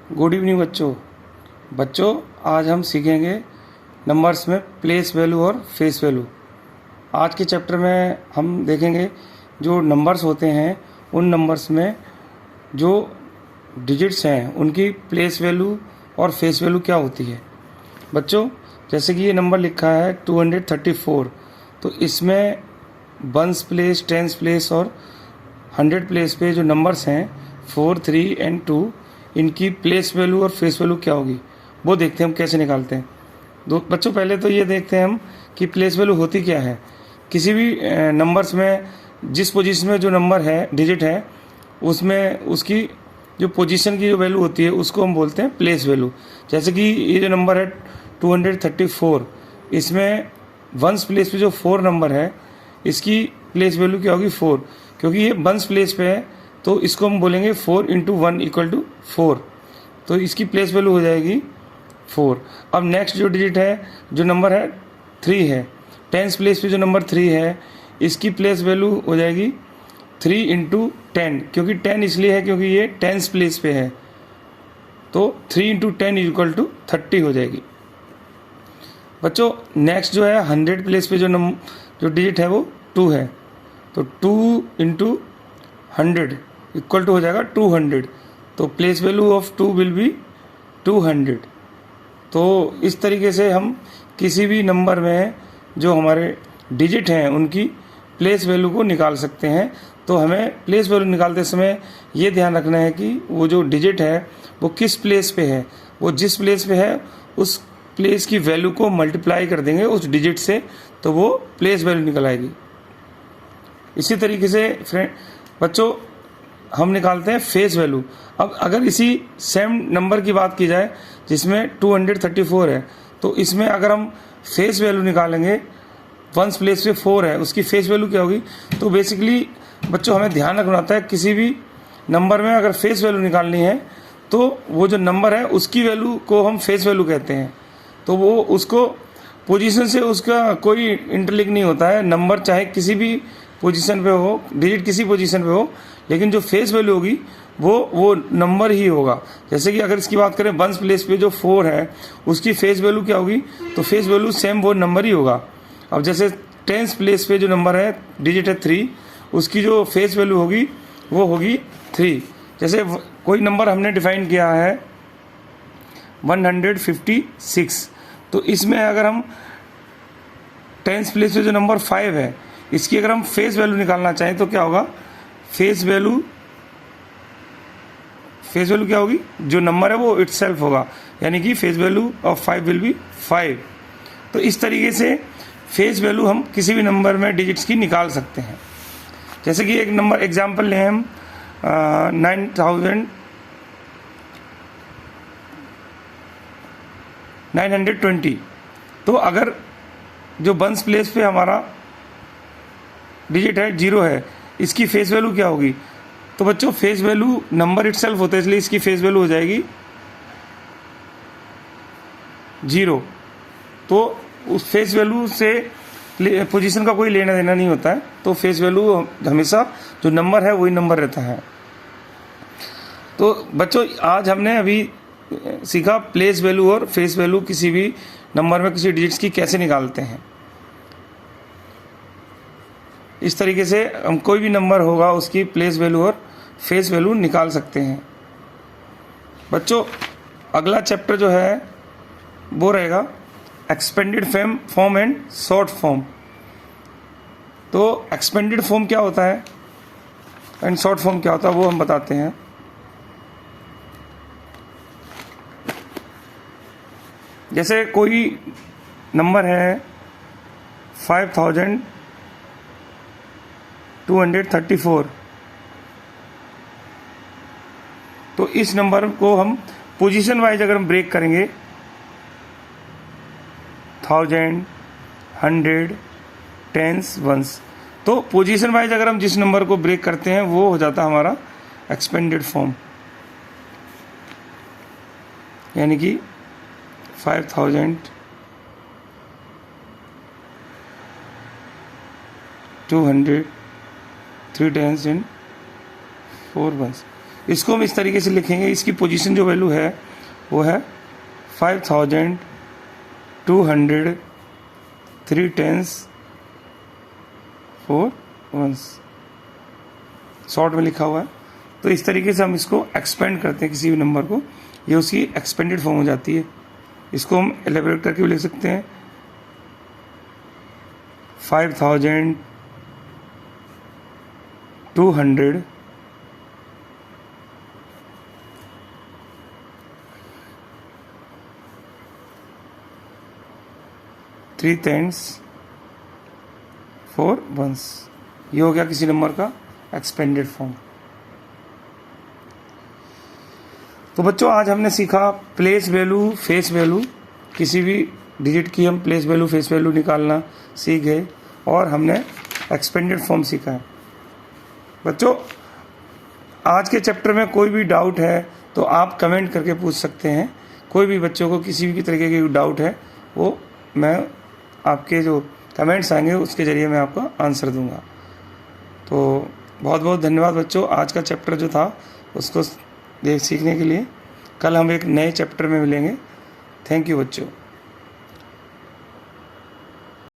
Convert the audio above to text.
Good evening बच्चों आज हम सीखेंगे नंबर्स में प्लेस वैल्यू और फेस वैल्यू। आज के चैप्टर में हम देखेंगे जो नंबर्स होते हैं उन नंबर्स में जो डिजिट्स हैं उनकी प्लेस वैल्यू और फेस वैल्यू क्या होती है। बच्चों जैसे कि ये नंबर लिखा है 234, तो इसमें वंस प्लेस, टेंस प्लेस और 100 प्लेस पे जो नंबर्स हैं 4, 3 एंड 2, इनकी प्लेस वैल्यू और फेस वैल्यू क्या होगी वो देखते हैं हम कैसे निकालते हैं। बच्चों पहले तो ये देखते हैं हम कि प्लेस वैल्यू होती क्या है। किसी भी नंबर्स में जिस पोजीशन में जो नंबर है, डिजिट है, उसमें उसकी जो पोजीशन की जो वैल्यू होती है उसको हम बोलते हैं प्लेस वैल्यू। जैसे कि ये जो नंबर है 234, इसमें वंस प्लेस पे जो 4 नंबर है इसकी प्लेस वैल्यू क्या होगी 4, क्योंकि ये वंस प्लेस पे है तो इसको हम बोलेंगे 4 × 1 = 4, तो इसकी प्लेस वैल्यू हो जाएगी 4। अब नेक्स्ट जो डिजिट है, जो नंबर है 3 है, टेंस प्लेस पे जो नंबर 3 है इसकी प्लेस वैल्यू हो जाएगी 3 × 10, क्योंकि 10 इसलिए है क्योंकि ये टेंस प्लेस पे है, तो 3 × 10 = 30 हो जाएगी। बच्चों नेक्स्ट जो है 100 प्लेस पे जो डिजिट है वो 2 है, तो 2 × 100 = हो जाएगा 200, तो place value of 2 will be 200। तो इस तरीके से हम किसी भी नंबर में जो हमारे डिजिट हैं उनकी प्लेस वैल्यू को निकाल सकते हैं। तो हमें प्लेस वैल्यू निकालते समय ये ध्यान रखना है कि वो जो डिजिट है वो किस प्लेस पे है, वो जिस प्लेस पे है उस प्लेस की वैल्यू को मल्टीप्लाई कर देंगे उस डिजिट से, तो वो प्लेस वैल्यू निकल आएगी। इसी तरीके से बच्चों हम निकालते हैं फेस वैल्यू। अब अगर इसी सेम नंबर की बात की जाए जिसमें 234 है, तो इसमें अगर हम फेस वैल्यू निकालेंगे, वंस प्लेस पे 4 है, उसकी फेस वैल्यू क्या होगी। तो बेसिकली बच्चों हमें ध्यान रखना होता है किसी भी नंबर में अगर फेस वैल्यू निकालनी है तो वो जो नंबर है उसकी वैल्यू को हम फेस वैल्यू कहते हैं। तो वो उसको पोजीशन से उसका कोई इंटरलिंक नहीं होता है, नंबर चाहे किसी भी पोजीशन पे हो, डिजिट किसी पोजीशन पे हो, लेकिन जो फेस वैल्यू होगी वो नंबर ही होगा। जैसे कि अगर इसकी बात करें वंस प्लेस पे जो 4 है उसकी फेस वैल्यू क्या होगी, तो फेस वैल्यू सेम वो नंबर ही होगा। अब जैसे टेंस प्लेस पे जो नंबर है, डिजिट है 3, उसकी जो फेस वैल्यू होगी वो होगी 3। जैसे कोई नंबर हमने डिफाइन किया है 156, तो इसमें अगर हम टेंस प्लेस पे जो नंबर 5 है इसकी अगर हम फेस वैल्यू निकालना चाहें तो क्या होगा, फेस वैल्यू क्या होगी, जो नंबर है वो इटसेल्फ होगा, यानी कि face value of 5 will be 5। तो इस तरीके से फेस वैल्यू हम किसी भी नंबर में डिजिट्स की निकाल सकते हैं। जैसे कि एक नंबर एग्जांपल लें हम 920, तो अगर जो वंस प्लेस पे हमारा डिजिट है 0 है, इसकी फेस वैल्यू क्या होगी। तो बच्चों फेस वैल्यू नंबर इटसेल्फ होता है, इसलिए इसकी फेस वैल्यू हो जाएगी 0। तो उस फेस वैल्यू से पोजीशन का कोई लेना देना नहीं होता है, तो फेस वैल्यू हमेशा जो नंबर है वही नंबर रहता है। तो बच्चों आज हमने अभी सीखा प्लेस वैल्यू और फेस वैल्यू किसी भी नंबर में किसी डिजिट्स की कैसे निकालते हैं। इस तरीके से हम कोई भी नंबर होगा उसकी प्लेस वैल्यू और फेस वैल्यू निकाल सकते हैं। बच्चों अगला चैप्टर जो है वो रहेगा expanded form and short form. तो एक्सपेंडेड फॉर्म क्या होता है एंड शॉर्ट फॉर्म क्या होता है वो हम बताते हैं। जैसे कोई नंबर है 5234, तो इस नंबर को हम पोजीशन वाइज अगर हम ब्रेक करेंगे 1000, 100, टेंस, वंस, तो पोजीशन वाइज अगर हम जिस नंबर को ब्रेक करते हैं वो हो जाता है हमारा एक्सपेंडेड फॉर्म, यानी कि 5200 3 tens and 4 ones। इसको हम इस तरीके से लिखेंगे, इसकी पोजीशन जो वैल्यू है वो है 5200 3 10s 4 1s, शॉर्ट में लिखा हुआ है। तो इस तरीके से हम इसको एक्सपेंड करते हैं किसी भी नंबर को, ये उसकी एक्सपेंडेड फॉर्म हो जाती है। इसको हम एलेबोरेट करके भी लिख सकते हैं 5200 3 10s 4 1s, ये हो गया किसी नंबर का एक्सपेंडेड फॉर्म। तो बच्चों आज हमने सीखा प्लेस वैल्यू, फेस वैल्यू, किसी भी डिजिट की हम प्लेस वैल्यू फेस वैल्यू निकालना सीख गए, और हमने एक्सपेंडेड फॉर्म सीखा है। बच्चों आज के चैप्टर में कोई भी डाउट है तो आप कमेंट करके पूछ सकते हैं। कोई भी बच्चों को किसी भी तरीके की डाउट है वो मैं आपके जो कमेंट्स आएंगे उसके ज़रिए मैं आपका आंसर दूंगा। तो बहुत बहुत धन्यवाद बच्चों, आज का चैप्टर जो था उसको सीखने के लिए। कल हम एक नए चैप्टर में मिलेंगे। थैंक यू बच्चों।